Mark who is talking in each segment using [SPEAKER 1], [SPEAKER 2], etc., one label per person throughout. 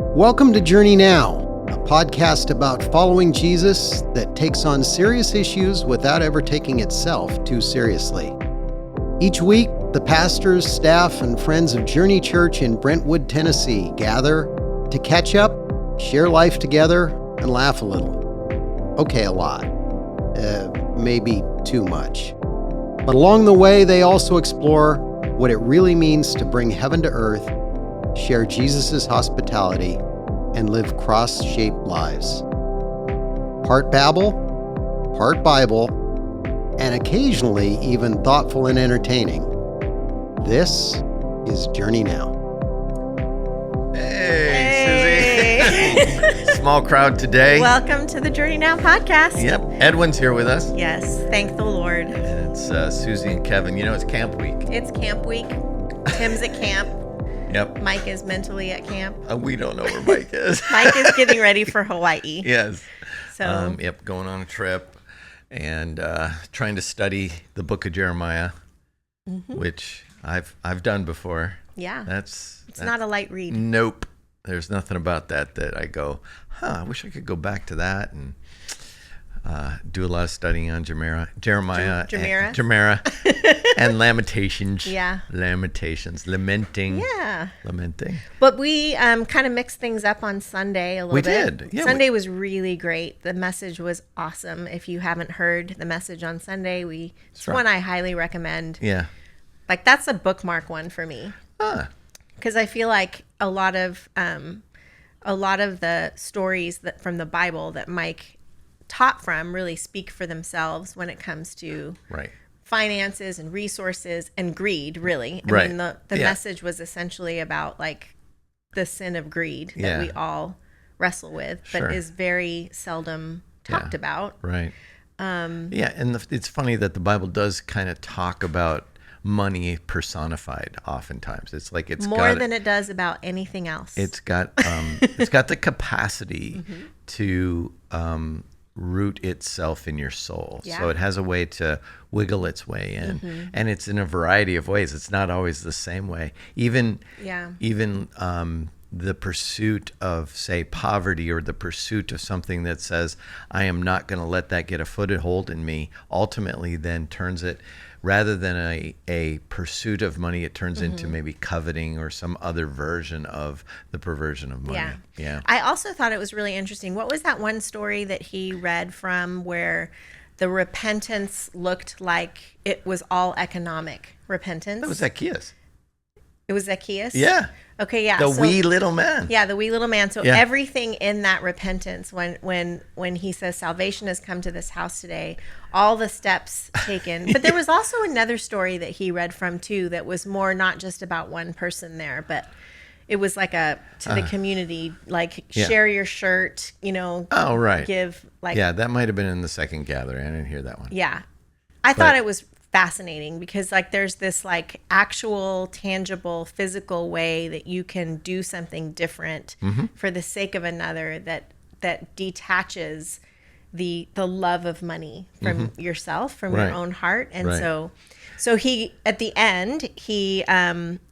[SPEAKER 1] Welcome to Journey Now, a podcast about following Jesus that takes on serious issues without ever taking itself too seriously. Each week, the pastors, staff, and friends of Journey Church in Brentwood, Tennessee gather to catch up, share life together, and laugh a little. Okay, a lot. Maybe too much. But along the way, they also explore what it really means to bring heaven to earth, share Jesus' hospitality, and live cross-shaped lives. Part Babble, part Bible, and occasionally even thoughtful and entertaining. This is Journey Now.
[SPEAKER 2] Hey. Suzie. Small crowd today.
[SPEAKER 3] Welcome to the Journey Now podcast.
[SPEAKER 2] Yep. Edwin's here with us.
[SPEAKER 3] Yes. Thank the Lord.
[SPEAKER 2] And it's Suzie and Kevin. You know, it's camp week.
[SPEAKER 3] It's camp week. Tim's at camp.
[SPEAKER 2] Yep.
[SPEAKER 3] Mike is mentally at camp.
[SPEAKER 2] We don't know where Mike is.
[SPEAKER 3] Mike is getting ready for Hawaii.
[SPEAKER 2] Yes.
[SPEAKER 3] So.
[SPEAKER 2] Yep. Going on a trip and trying to study the book of Jeremiah, which I've done before.
[SPEAKER 3] Yeah.
[SPEAKER 2] That's
[SPEAKER 3] not a light read.
[SPEAKER 2] Nope. There's nothing about that I go, I wish I could go back to that and do a lot of studying on Jeremiah, and Lamentations.
[SPEAKER 3] Yeah.
[SPEAKER 2] Lamentations, lamenting.
[SPEAKER 3] Yeah.
[SPEAKER 2] Lamenting.
[SPEAKER 3] But we kind of mixed things up on Sunday a little bit.
[SPEAKER 2] We did. Yeah,
[SPEAKER 3] Sunday was really great. The message was awesome. If you haven't heard the message on Sunday, it's one I highly recommend.
[SPEAKER 2] Yeah.
[SPEAKER 3] Like that's a bookmark one for me. Because I feel like a lot of the stories from the Bible that Mike taught from really speak for themselves when it comes to finances and resources and greed, really. I mean, the message was essentially about like the sin of greed that we all wrestle with, but is very seldom talked about.
[SPEAKER 2] Right. And it's funny that the Bible does kind of talk about money personified oftentimes. It's like it's
[SPEAKER 3] more than it does about anything else.
[SPEAKER 2] It's got the capacity to root itself in your soul. So it has a way to wiggle its way in, and it's in a variety of ways. It's not always the same way. Even the pursuit of, say, poverty, or the pursuit of something that says, I am not going to let that get a foothold in me, ultimately then turns it, rather than a pursuit of money, it turns into maybe coveting or some other version of the perversion of money. Yeah.
[SPEAKER 3] I also thought it was really interesting. What was that one story that he read from where the repentance looked like it was all economic repentance?
[SPEAKER 2] That was Zacchaeus.
[SPEAKER 3] It was Zacchaeus?
[SPEAKER 2] Yeah.
[SPEAKER 3] Okay, yeah.
[SPEAKER 2] The wee little man.
[SPEAKER 3] Yeah, the wee little man. So everything in that repentance, when he says salvation has come to this house today, all the steps taken. But there was also another story that he read from too that was more not just about one person there, but it was like to the community, like share your shirt,
[SPEAKER 2] Oh, right.
[SPEAKER 3] Give like.
[SPEAKER 2] Yeah, that might have been in the second gathering. I didn't hear that one.
[SPEAKER 3] Yeah. I thought it was fascinating because like there's this like actual tangible physical way that you can do something different for the sake of another that detaches the love of money from yourself, from your own heart. And so he at the end he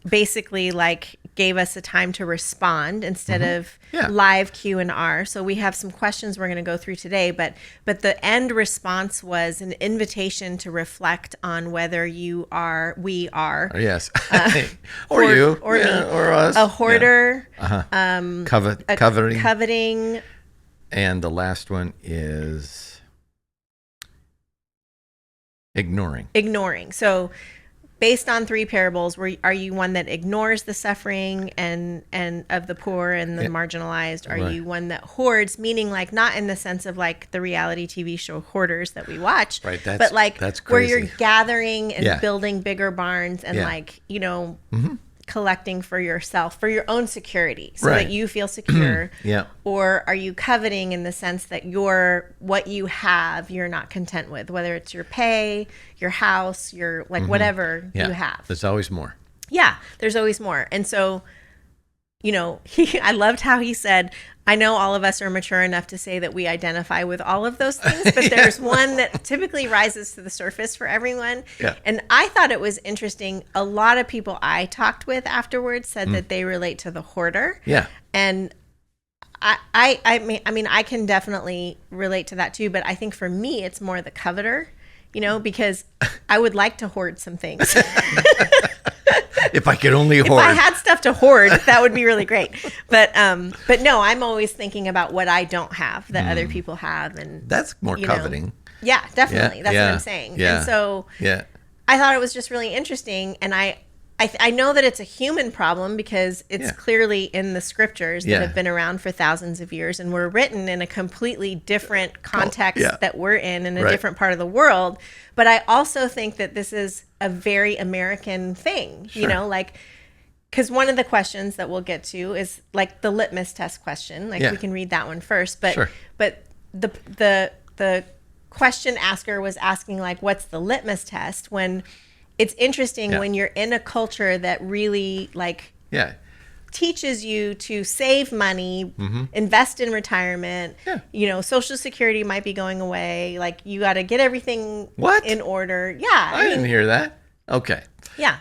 [SPEAKER 3] basically like gave us a time to respond instead of live Q&R. So we have some questions we're going to go through today, but the end response was an invitation to reflect on whether we are
[SPEAKER 2] or you
[SPEAKER 3] or me,
[SPEAKER 2] or us,
[SPEAKER 3] a hoarder,
[SPEAKER 2] coveting, and the last one is ignoring.
[SPEAKER 3] So based on three parables, are you one that ignores the suffering and of the poor and the marginalized? Are you one that hoards, meaning like not in the sense of like the reality TV show Hoarders that we watch, but like
[SPEAKER 2] that's
[SPEAKER 3] where
[SPEAKER 2] crazy.
[SPEAKER 3] you're gathering and building bigger barns and like, collecting for yourself, for your own security, so that you feel secure? Or are you coveting in the sense that what you have, you're not content with, whether it's your pay, your house, your like whatever you have.
[SPEAKER 2] There's always more.
[SPEAKER 3] Yeah, there's always more. And so, I loved how he said, I know all of us are mature enough to say that we identify with all of those things, but there's one that typically rises to the surface for everyone.
[SPEAKER 2] Yeah.
[SPEAKER 3] And I thought it was interesting. A lot of people I talked with afterwards said that they relate to the hoarder.
[SPEAKER 2] Yeah.
[SPEAKER 3] And I mean, I can definitely relate to that too, but I think for me, it's more the coveter, because I would like to hoard some things.
[SPEAKER 2] If I could only hoard.
[SPEAKER 3] If I had stuff to hoard, that would be really great. But no, I'm always thinking about what I don't have that other people have, and
[SPEAKER 2] that's more coveting.
[SPEAKER 3] Yeah, definitely. That's what I'm saying.
[SPEAKER 2] Yeah.
[SPEAKER 3] And so I thought it was just really interesting, and I know that it's a human problem because it's clearly in the scriptures that have been around for thousands of years and were written in a completely different context that we're in a different part of the world. But I also think that this is a very American thing, because one of the questions that we'll get to is like the litmus test question. We can read that one first. But but the question asker was asking, like, what's the litmus test, when it's interesting when you're in a culture that really teaches you to save money, invest in retirement. Social Security might be going away. Like, you got to get everything in order.
[SPEAKER 2] I didn't hear that. Okay.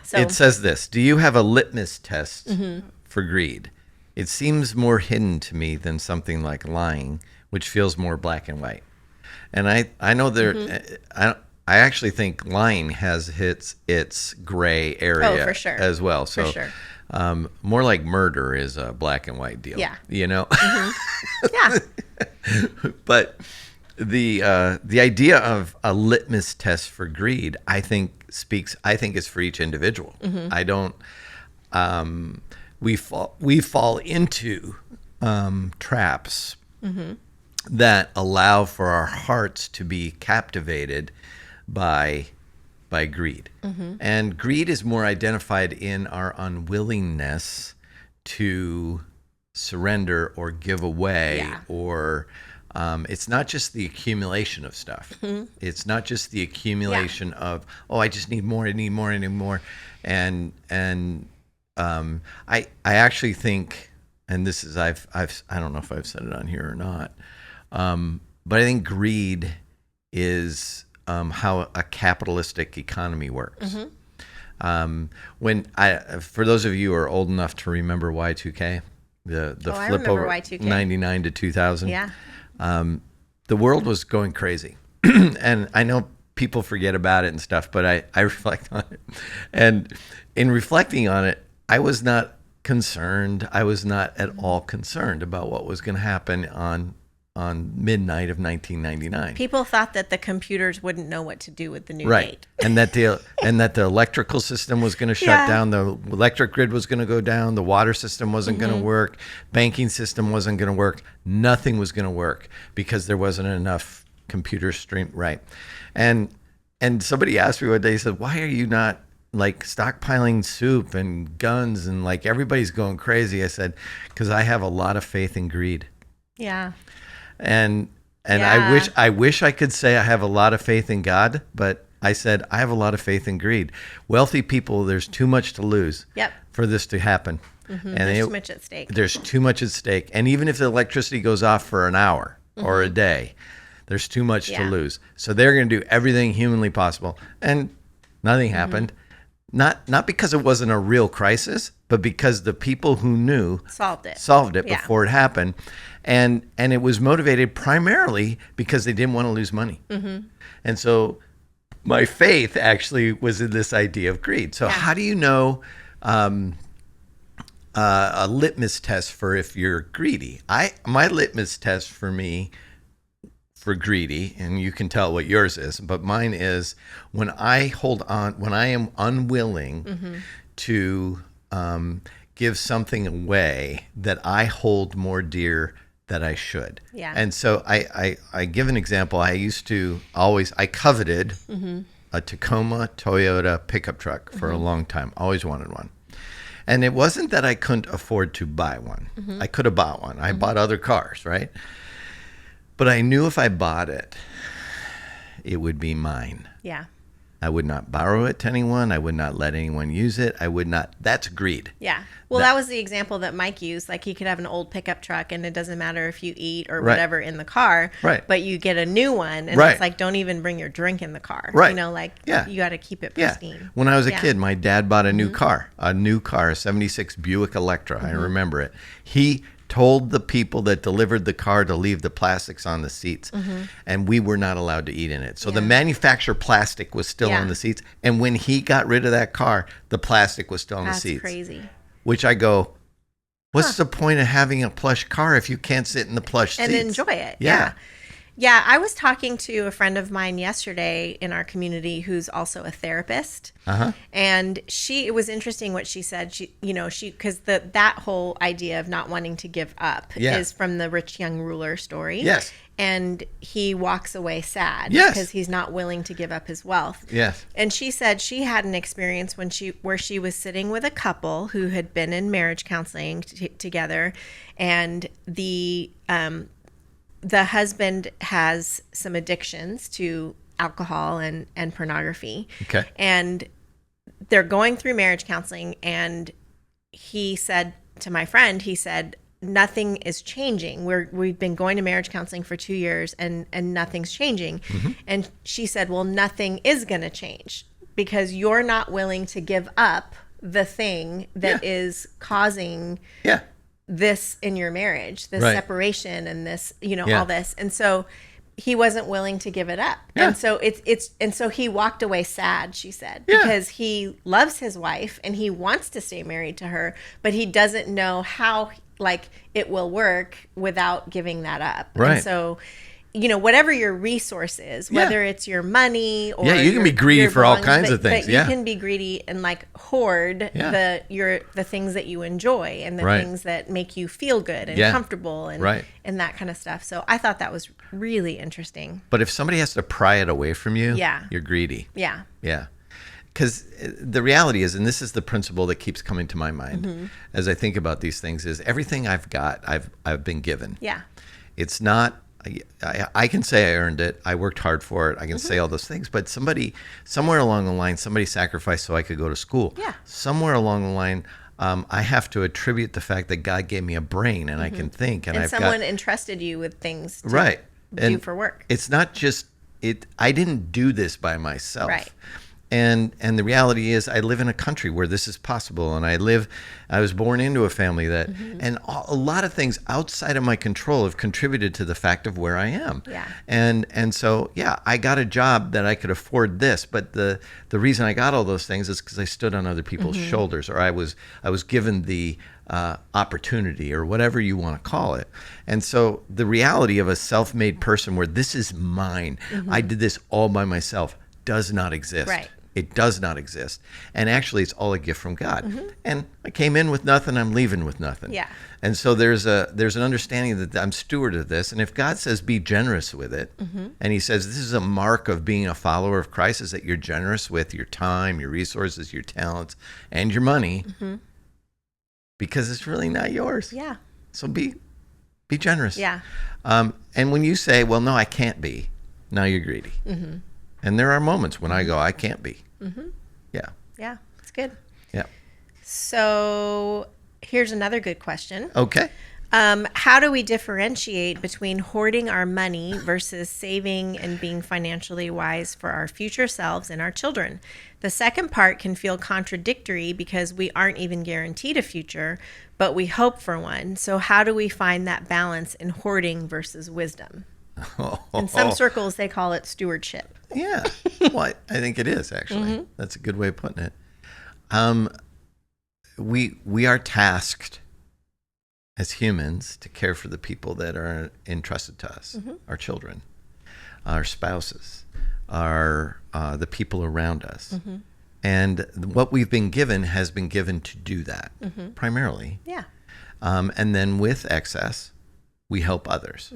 [SPEAKER 3] So
[SPEAKER 2] it says this: do you have a litmus test for greed? It seems more hidden to me than something like lying, which feels more black and white. And I know there. I actually think lying has its gray area
[SPEAKER 3] for sure.
[SPEAKER 2] as well. So,
[SPEAKER 3] for sure.
[SPEAKER 2] More like murder is a black and white deal.
[SPEAKER 3] Yeah.
[SPEAKER 2] Yeah. But the idea of a litmus test for greed, I think is for each individual. I don't. We fall into traps that allow for our hearts to be captivated by greed. And greed is more identified in our unwillingness to surrender or give away, or it's not just the accumulation of stuff. It's not just the accumulation of, I just need more, I need more, I need more. And I actually think, and this is I don't know if I've said it on here or not, but I think greed is how a capitalistic economy works. For those of you who are old enough to remember Y2K, the flip over Y2K. 99 to 2000, the world was going crazy, and I know people forget about it and stuff, but I reflect on it, and in reflecting on it, I was not concerned. I was not at all concerned about what was going to happen on midnight of 1999.
[SPEAKER 3] People thought that the computers wouldn't know what to do with the new date.
[SPEAKER 2] and that the electrical system was going to shut down, the electric grid was going to go down, the water system wasn't going to work, banking system wasn't going to work, nothing was going to work because there wasn't enough computer stream. And somebody asked me one day, he said, why are you not like stockpiling soup and guns and like everybody's going crazy? I said, because I have a lot of faith in greed. And I wish I could say I have a lot of faith in God, but I said I have a lot of faith in greed. Wealthy people, there's too much to lose for this to happen. And
[SPEAKER 3] there's too much at stake.
[SPEAKER 2] There's too much at stake. And even if the electricity goes off for an hour or a day, there's too much to lose. So they're going to do everything humanly possible. And nothing happened. Not because it wasn't a real crisis, but because the people who knew solved it before it happened. And it was motivated primarily because they didn't want to lose money. And so my faith actually was in this idea of greed. So how do you know a litmus test for if you're greedy? My litmus test for me for greedy, and you can tell what yours is, but mine is when I am unwilling to give something away that I hold more dear that I should. And so I give an example. I coveted a Tacoma Toyota pickup truck for a long time. Always wanted one. And it wasn't that I couldn't afford to buy one. I could have bought one. I bought other cars, right? But I knew if I bought it, it would be mine. I would not borrow it to anyone. I would not let anyone use it. That's greed.
[SPEAKER 3] Well, that was the example that Mike used. Like, he could have an old pickup truck and it doesn't matter if you eat or whatever in the car, but you get a new one and it's like, don't even bring your drink in the car. You got to keep it pristine.
[SPEAKER 2] When I was a kid, my dad bought a new car, a 76 Buick Electra. I remember it. He told the people that delivered the car to leave the plastics on the seats, and we were not allowed to eat in it. So the manufacturer plastic was still on the seats, and when he got rid of that car, the plastic was still on the seats.
[SPEAKER 3] That's crazy.
[SPEAKER 2] Which I go, what's the point of having a plush car if you can't sit in the plush seats?
[SPEAKER 3] And enjoy it.
[SPEAKER 2] Yeah.
[SPEAKER 3] Yeah, I was talking to a friend of mine yesterday in our community who's also a therapist. And it was interesting what she said. Because that whole idea of not wanting to give up is from the rich young ruler story.
[SPEAKER 2] Yes.
[SPEAKER 3] And he walks away sad because he's not willing to give up his wealth.
[SPEAKER 2] Yes.
[SPEAKER 3] And she said she had an experience where she was sitting with a couple who had been in marriage counseling together, and the husband has some addictions to alcohol and pornography.
[SPEAKER 2] Okay.
[SPEAKER 3] And they're going through marriage counseling, and he said to my friend, nothing is changing. We've been going to marriage counseling for 2 years and nothing's changing. And she said, well, nothing is going to change because you're not willing to give up the thing that is causing this in your marriage, this separation and this, all this. And so he wasn't willing to give it up. And so and so he walked away sad, she said, because he loves his wife and he wants to stay married to her, but he doesn't know how it will work without giving that up.
[SPEAKER 2] Right.
[SPEAKER 3] And so, whatever your resource is, whether it's your money or
[SPEAKER 2] you can be greedy for all kinds of things.
[SPEAKER 3] But you can be greedy and hoard the things that you enjoy and the things that make you feel good and comfortable and that kind of stuff. So I thought that was really interesting.
[SPEAKER 2] But if somebody has to pry it away from you, you're greedy.
[SPEAKER 3] Yeah.
[SPEAKER 2] Yeah. Because the reality is, and this is the principle that keeps coming to my mind as I think about these things, is everything I've got, I've been given.
[SPEAKER 3] Yeah.
[SPEAKER 2] It's not, I can say I earned it. I worked hard for it. I can say all those things. But somewhere along the line, somebody sacrificed so I could go to school.
[SPEAKER 3] Yeah.
[SPEAKER 2] Somewhere along the line, I have to attribute the fact that God gave me a brain and I can think. And
[SPEAKER 3] someone entrusted you with things to do for work.
[SPEAKER 2] It's not just, I didn't do this by myself.
[SPEAKER 3] Right.
[SPEAKER 2] And the reality is I live in a country where this is possible. And I was born into a family that, and a lot of things outside of my control have contributed to the fact of where I am.
[SPEAKER 3] Yeah.
[SPEAKER 2] And so, I got a job that I could afford this. But the reason I got all those things is because I stood on other people's shoulders, or I was given the opportunity, or whatever you want to call it. And so the reality of a self-made person where this is mine, I did this all by myself, does not exist.
[SPEAKER 3] Right.
[SPEAKER 2] It does not exist. And actually, it's all a gift from God. And I came in with nothing, I'm leaving with nothing.
[SPEAKER 3] Yeah.
[SPEAKER 2] And so there's an understanding that I'm steward of this. And if God says be generous with it, and he says this is a mark of being a follower of Christ, is that you're generous with your time, your resources, your talents, and your money, because it's really not yours.
[SPEAKER 3] Yeah.
[SPEAKER 2] So be generous.
[SPEAKER 3] Yeah.
[SPEAKER 2] And when you say, well, no, I can't be, now you're greedy. And there are moments when I go, I can't be. Yeah.
[SPEAKER 3] Yeah, it's good.
[SPEAKER 2] Yeah.
[SPEAKER 3] So here's another good question.
[SPEAKER 2] Okay.
[SPEAKER 3] How do we differentiate between hoarding our money versus saving and being financially wise for our future selves and our children? The second part can feel contradictory because we aren't even guaranteed a future, but we hope for one. So how do we find that balance in hoarding versus wisdom? In some circles, they call it stewardship.
[SPEAKER 2] Yeah. Well, I think it is, actually. That's a good way of putting it. We are tasked as humans to care for the people that are entrusted to us, our children, our spouses, the people around us. And what we've been given has been given to do that, primarily.
[SPEAKER 3] Yeah.
[SPEAKER 2] And then with excess, we help others.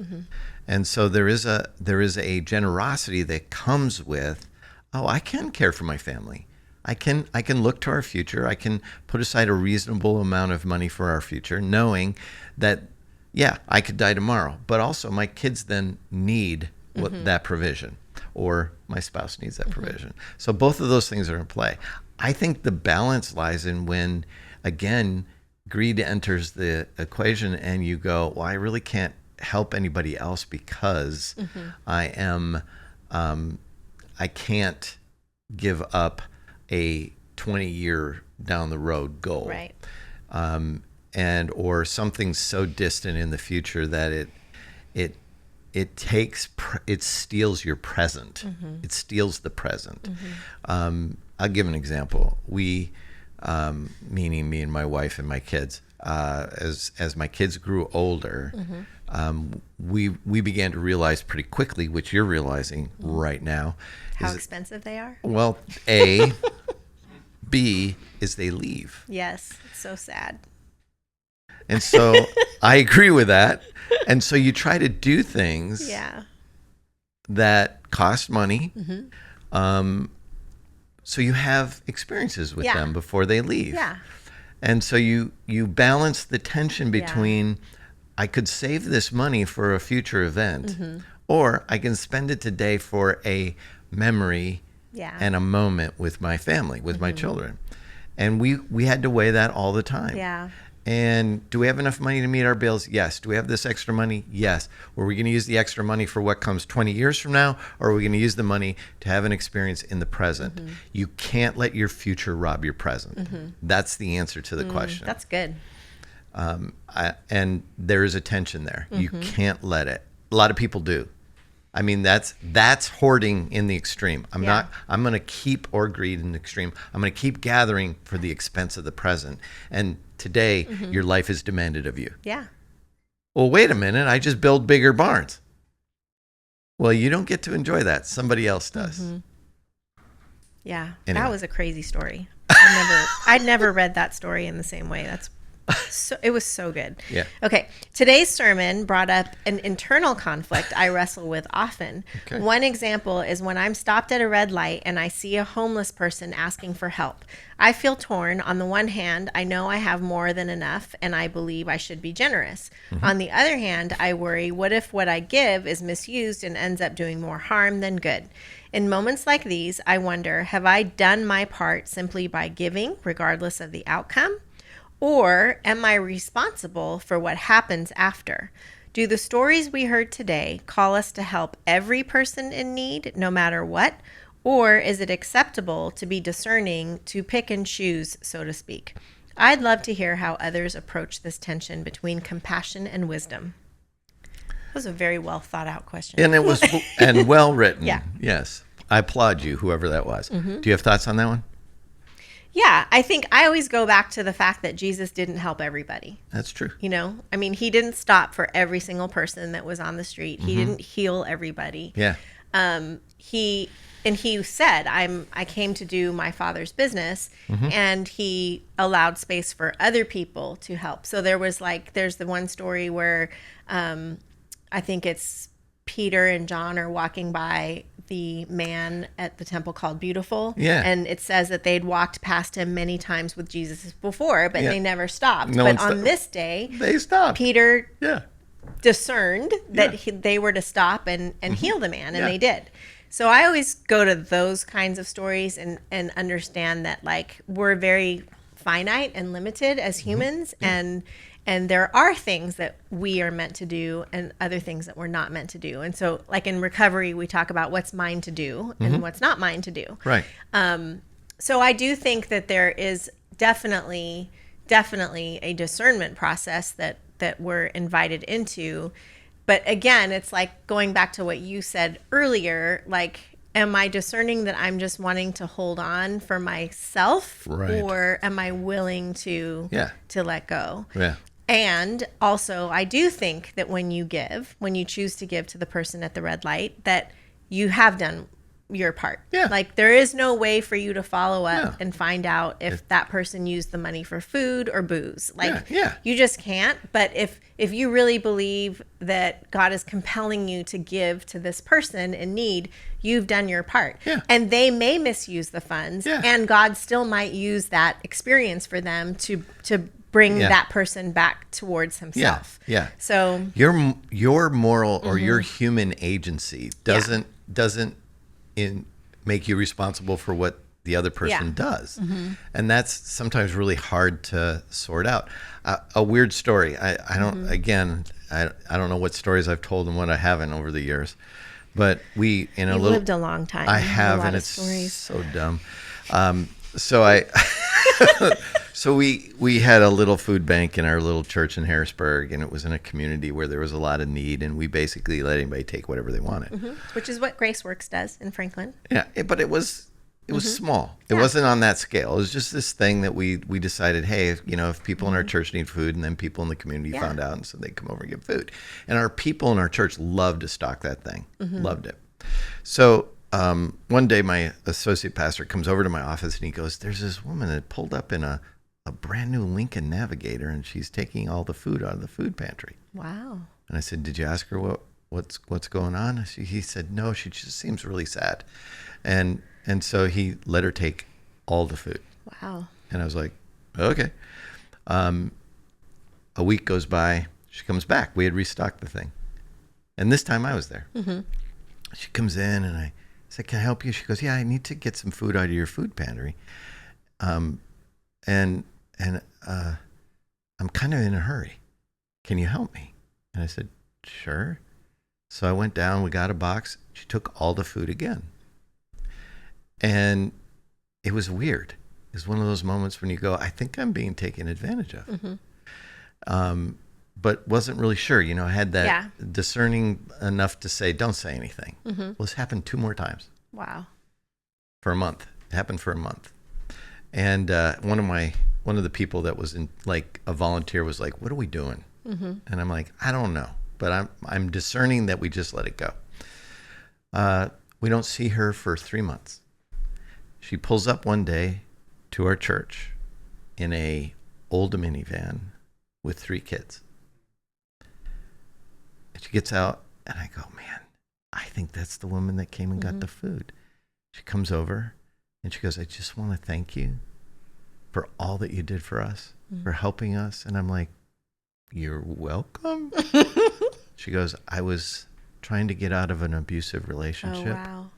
[SPEAKER 2] And so there is a generosity that comes with, I can care for my family. I can look to our future. I can put aside a reasonable amount of money for our future, knowing that, I could die tomorrow, but also my kids then need that provision, or my spouse needs that provision. So both of those things are in play. I think the balance lies in when, again, greed enters the equation and you go, well, I really can't help anybody else because I can't give up a 20-year down the road goal.
[SPEAKER 3] Right.
[SPEAKER 2] and or something so distant in the future that it steals your present. It steals the present. I'll give an example. We, meaning me and my wife and my kids, as my kids grew older, we began to realize pretty quickly, which you're realizing right now,
[SPEAKER 3] How expensive they are?
[SPEAKER 2] well, B is they leave.
[SPEAKER 3] Yes, it's so sad.
[SPEAKER 2] And so I agree with that. And so you try to do things that cost money. So you have experiences with them before they leave.
[SPEAKER 3] Yeah.
[SPEAKER 2] And so you balance the tension between I could save this money for a future event, or I can spend it today for a memory and a moment with my family, with my children. And we had to weigh that all the time.
[SPEAKER 3] Yeah.
[SPEAKER 2] And do we have enough money to meet our bills? Yes. Do we have this extra money? Yes. Were we going to use the extra money for what comes 20 years from now? Or are we going to use the money to have an experience in the present? You can't let your future rob your present. That's the answer to the question.
[SPEAKER 3] That's good.
[SPEAKER 2] And there is a tension there. You can't let it. A lot of people do. I mean, that's hoarding in the extreme. I'm going to keep, or greed in the extreme. I'm going to keep gathering for the expense of the present. And today, your life is demanded of you.
[SPEAKER 3] Yeah.
[SPEAKER 2] Well, wait a minute. I just build bigger barns. Well, you don't get to enjoy that. Somebody else does.
[SPEAKER 3] Yeah.
[SPEAKER 2] Anyway.
[SPEAKER 3] That was a crazy story. I'd never read that story in the same way. It was so good.
[SPEAKER 2] Yeah.
[SPEAKER 3] Okay. Today's sermon brought up an internal conflict I wrestle with often.
[SPEAKER 2] Okay.
[SPEAKER 3] One example is when I'm stopped at a red light and I see a homeless person asking for help. I feel torn. On the one hand, I know I have more than enough and I believe I should be generous. On the other hand, I worry, what if what I give is misused and ends up doing more harm than good? In moments like these, I wonder, have I done my part simply by giving, regardless of the outcome? Or am I responsible for what happens after? Do the stories we heard today call us to help every person in need, no matter what? Or is it acceptable to be discerning, to pick and choose, so to speak? I'd love to hear how others approach this tension between compassion and wisdom. That was a very well thought out question.
[SPEAKER 2] And it was and well written.
[SPEAKER 3] Yeah.
[SPEAKER 2] Yes. I applaud you, whoever that was. Do you have thoughts on that one?
[SPEAKER 3] Yeah, I think I always go back to the fact that Jesus didn't help everybody.
[SPEAKER 2] That's true.
[SPEAKER 3] You know, I mean, he didn't stop for every single person that was on the street. He didn't heal everybody.
[SPEAKER 2] Yeah.
[SPEAKER 3] He said, I came to do my Father's business, and he allowed space for other people to help. So there's the one story where I think it's Peter and John are walking by the man at the temple called Beautiful.
[SPEAKER 2] Yeah.
[SPEAKER 3] And it says that they'd walked past him many times with Jesus before, but they never stopped.
[SPEAKER 2] No
[SPEAKER 3] but
[SPEAKER 2] one
[SPEAKER 3] on this day,
[SPEAKER 2] they stopped.
[SPEAKER 3] Peter
[SPEAKER 2] Yeah.
[SPEAKER 3] discerned that they were to stop and heal the man, and they did. So I always go to those kinds of stories and understand that, like, we're very finite and limited as humans, and there are things that we are meant to do and other things that we're not meant to do. And so, like, in recovery, we talk about what's mine to do and what's not mine to do.
[SPEAKER 2] Right.
[SPEAKER 3] So I do think that there is definitely a discernment process that we're invited into. But again, it's like going back to what you said earlier, like, am I discerning that I'm just wanting to hold on for myself?
[SPEAKER 2] Right.
[SPEAKER 3] Or am I willing to let go?
[SPEAKER 2] Yeah.
[SPEAKER 3] And also, I do think that when you choose to give to the person at the red light, that you have done your part.
[SPEAKER 2] Yeah.
[SPEAKER 3] Like, there is no way for you to follow up and find out if that person used the money for food or booze. Like, you just can't. But if you really believe that God is compelling you to give to this person in need, you've done your part.
[SPEAKER 2] Yeah.
[SPEAKER 3] And they may misuse the funds, and God still might use that experience for them to bring that person back towards himself.
[SPEAKER 2] Yeah.
[SPEAKER 3] So
[SPEAKER 2] your moral or your human agency doesn't make you responsible for what the other person does. And that's sometimes really hard to sort out. A weird story. I don't I don't know what stories I've told and what I haven't over the years. But You've
[SPEAKER 3] lived a long time.
[SPEAKER 2] I have, and it's so dumb. So So we had a little food bank in our little church in Harrisburg, and it was in a community where there was a lot of need, and we basically let anybody take whatever they wanted.
[SPEAKER 3] Which is what Graceworks does in Franklin.
[SPEAKER 2] Yeah, but it was small. It wasn't on that scale. It was just this thing that we decided, hey, if people in our church need food, and then people in the community found out, and so they come over and get food. And our people in our church loved to stock that thing. Loved it. So one day my associate pastor comes over to my office, and he goes, there's this woman that pulled up in a brand new Lincoln Navigator, and she's taking all the food out of the food pantry.
[SPEAKER 3] Wow. And
[SPEAKER 2] I said, did you ask her what's going on? He said, no, she just seems really sad. And so he let her take all the food.
[SPEAKER 3] Wow.
[SPEAKER 2] And I was like, okay. A week goes by. She comes back. We had restocked the thing. And this time I was there. She comes in, and I said, can I help you? She goes, yeah, I need to get some food out of your food pantry. And I'm kind of in a hurry. Can you help me? And I said, sure. So I went down, we got a box. She took all the food again. And it was weird. It was one of those moments when you go, I think I'm being taken advantage of. But wasn't really sure. I had that discerning enough to say, don't say anything. Well, this happened 2 more times.
[SPEAKER 3] Wow.
[SPEAKER 2] For a month. It happened for a month. And one of the people that was in, like, a volunteer was like, what are we doing? And I'm like, I don't know. But I'm discerning that we just let it go. We don't see her for 3 months. She pulls up one day to our church in a old minivan with 3 kids. And she gets out, and I go, man, I think that's the woman that came and got the food. She comes over, and she goes, I just want to thank you for all that you did for us, for helping us. And I'm like, you're welcome. She goes, I was trying to get out of an abusive relationship.
[SPEAKER 3] Oh, wow.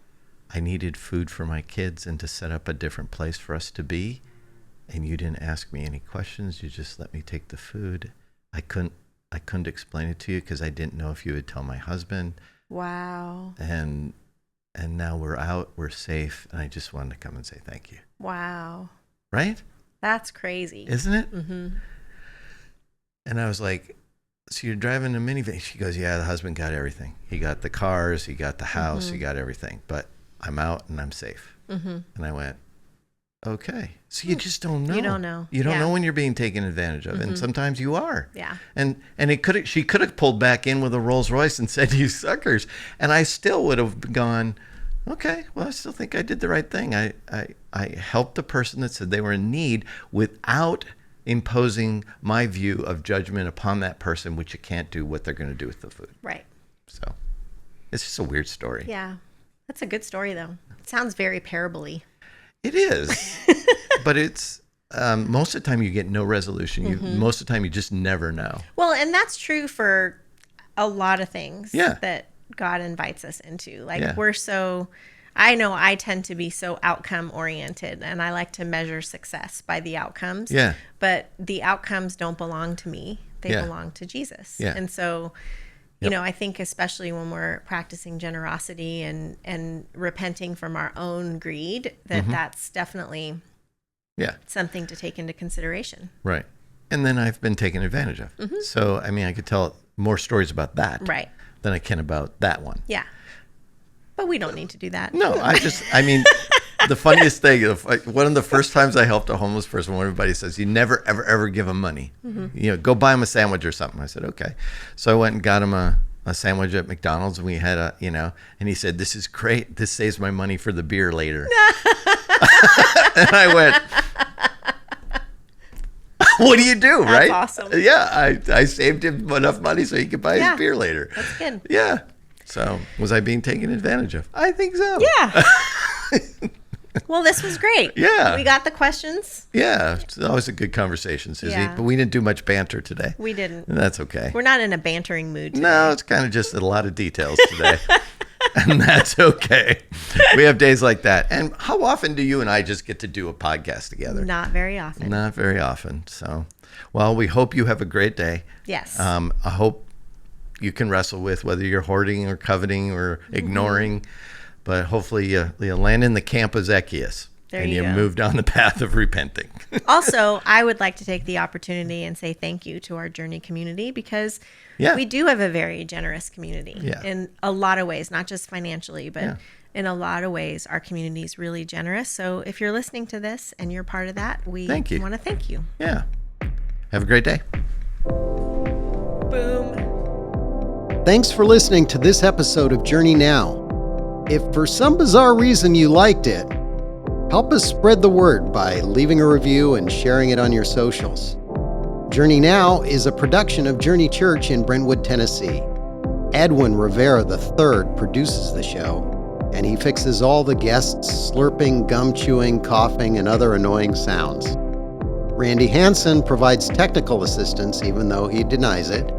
[SPEAKER 2] I needed food for my kids and to set up a different place for us to be. And you didn't ask me any questions. You just let me take the food. I couldn't explain it to you because I didn't know if you would tell my husband.
[SPEAKER 3] Wow.
[SPEAKER 2] And now we're out, we're safe. And I just wanted to come and say thank you.
[SPEAKER 3] Wow.
[SPEAKER 2] Right?
[SPEAKER 3] That's crazy.
[SPEAKER 2] Isn't it? And I was like, so you're driving a minivan? She goes, yeah, the husband got everything. He got the cars, he got the house, he got everything. But I'm out and I'm safe. And I went, okay. So you just don't know.
[SPEAKER 3] You don't know.
[SPEAKER 2] You don't know when you're being taken advantage of. And sometimes you are.
[SPEAKER 3] Yeah.
[SPEAKER 2] And she could have pulled back in with a Rolls Royce and said, you suckers. And I still would have gone, okay, well, I still think I did the right thing. I helped the person that said they were in need without imposing my view of judgment upon that person, which you can't do what they're going to do with the food.
[SPEAKER 3] Right.
[SPEAKER 2] So it's just a weird story.
[SPEAKER 3] Yeah. That's a good story, though. It sounds very parable-y.
[SPEAKER 2] It is. But it's most of the time you get no resolution. Most of the time you just never know.
[SPEAKER 3] Well, and that's true for a lot of things
[SPEAKER 2] Yeah.
[SPEAKER 3] that God invites us into. Like I know I tend to be so outcome oriented, and I like to measure success by the outcomes.
[SPEAKER 2] Yeah.
[SPEAKER 3] But the outcomes don't belong to me. They
[SPEAKER 2] Yeah.
[SPEAKER 3] belong to Jesus.
[SPEAKER 2] Yeah.
[SPEAKER 3] And so, you know, I think especially when we're practicing generosity and repenting from our own greed, that's definitely something to take into consideration.
[SPEAKER 2] Right. And then I've been taken advantage of. So, I mean, I could tell more stories about that than I can about that one.
[SPEAKER 3] Yeah. But we don't need to do that.
[SPEAKER 2] No, I mean, the funniest thing, one of the first times I helped a homeless person, when everybody says, you never, ever, ever give them money. Go buy them a sandwich or something. I said, okay. So I went and got him a sandwich at McDonald's, and we had and he said, this is great. This saves my money for the beer later. And I went, what do you do, right?
[SPEAKER 3] That's awesome.
[SPEAKER 2] Yeah, I saved him enough money so he could buy his beer later.
[SPEAKER 3] That's good.
[SPEAKER 2] Yeah. So was I being taken advantage of? I think so.
[SPEAKER 3] Yeah. Well, this was great.
[SPEAKER 2] Yeah.
[SPEAKER 3] We got the questions.
[SPEAKER 2] Yeah. It's always a good conversation, Suzie.
[SPEAKER 3] Yeah.
[SPEAKER 2] But we didn't do much banter today.
[SPEAKER 3] We didn't.
[SPEAKER 2] And that's okay.
[SPEAKER 3] We're not in a bantering mood today.
[SPEAKER 2] No, it's kind of just a lot of details today. And that's okay. We have days like that. And how often do you and I just get to do a podcast together?
[SPEAKER 3] Not very often.
[SPEAKER 2] Not very often. So, well, we hope you have a great day.
[SPEAKER 3] Yes.
[SPEAKER 2] I hope you can wrestle with whether you're hoarding or coveting or ignoring, but hopefully you'll land in the camp of Zacchaeus. and
[SPEAKER 3] you
[SPEAKER 2] you
[SPEAKER 3] go.
[SPEAKER 2] moved on the path of repenting.
[SPEAKER 3] Also, I would like to take the opportunity and say thank you to our Journey community, because we do have a very generous community in a lot of ways, not just financially, but in a lot of ways, our community is really generous. So if you're listening to this and you're part of that, we want to thank you.
[SPEAKER 2] Yeah. Have a great day.
[SPEAKER 3] Boom.
[SPEAKER 1] Thanks for listening to this episode of Journey Now. If for some bizarre reason you liked it, help us spread the word by leaving a review and sharing it on your socials. Journey Now is a production of Journey Church in Brentwood, Tennessee. Edwin Rivera III produces the show, and he fixes all the guests' slurping, gum chewing, coughing, and other annoying sounds. Randy Hansen provides technical assistance, even though he denies it.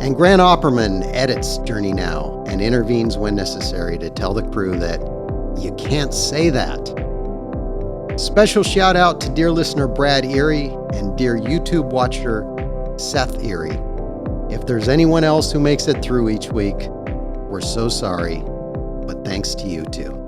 [SPEAKER 1] And Grant Opperman edits Journey Now and intervenes when necessary to tell the crew that you can't say that. Special shout out to dear listener Brad Erie and dear YouTube watcher Seth Erie. If there's anyone else who makes it through each week, we're so sorry, but thanks to you too.